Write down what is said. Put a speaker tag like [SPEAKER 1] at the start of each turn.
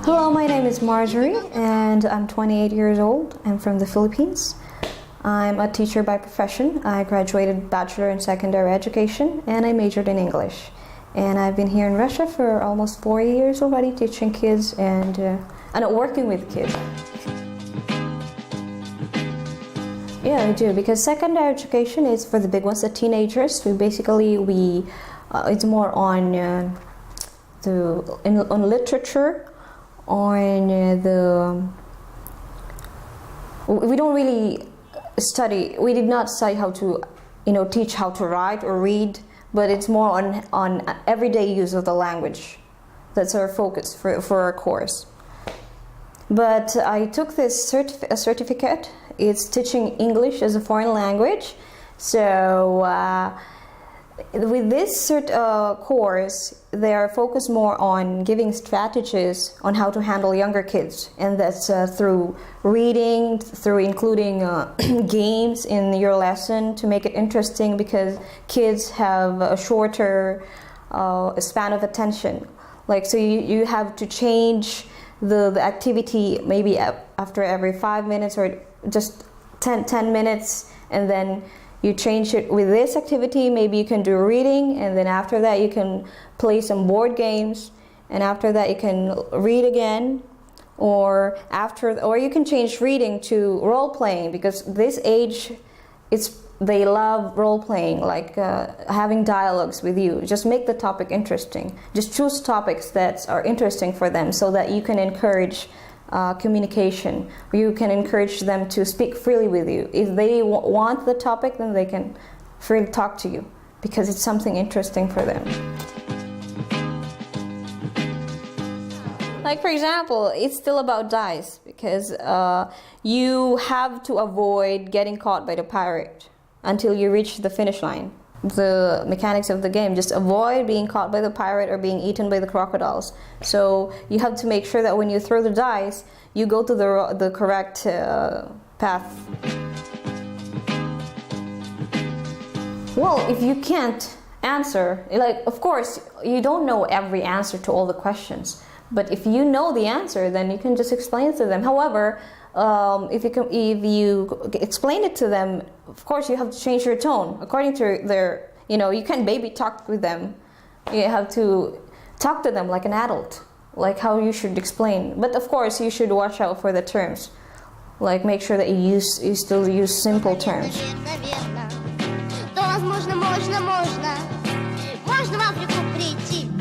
[SPEAKER 1] Hello, my name is Marjorie and I'm 28 years old. I'm from the Philippines. I'm a teacher by profession. I graduated bachelor in secondary education and I majored in English. And I've been here in Russia for almost 4 years already, teaching kids and working with kids. Yeah, I do, because secondary education is for the big ones, the teenagers. It's more on on literature, we don't really study. We did not study how to, teach how to write or read, but it's more on everyday use of the language. That's our focus for our course. But I took this certificate. It's teaching English as a foreign language. So with this course, they are focused more on giving strategies on how to handle younger kids, and that's through reading, through including games in your lesson to make it interesting, because kids have a shorter span of attention. So you have to change the activity maybe after every 5 minutes or just 10 minutes, and then you change it with this activity. Maybe you can do reading, and then after that you can play some board games, and after that you can read again, or you can change reading to role playing, because this age they love role playing, having dialogues with you. Just make the topic interesting. Just choose topics that are interesting for them, so that you can encourage communication. You can encourage them to speak freely with you. If they want the topic, then they can freely talk to you, because it's something interesting for them. For example, it's still about dice, because you have to avoid getting caught by the pirate until you reach the finish line. The mechanics of the game, just avoid being caught by the pirate or being eaten by the crocodiles. So you have to make sure that when you throw the dice, you go to the correct path. Well, if you can't answer, of course, you don't know every answer to all the questions, but if you know the answer, then you can just explain it to them. However, if you explain it to them, of course you have to change your tone according to their, you can't baby talk with them. You have to talk to them like an adult, like how you should explain. But of course you should watch out for the terms, make sure that you still use simple terms.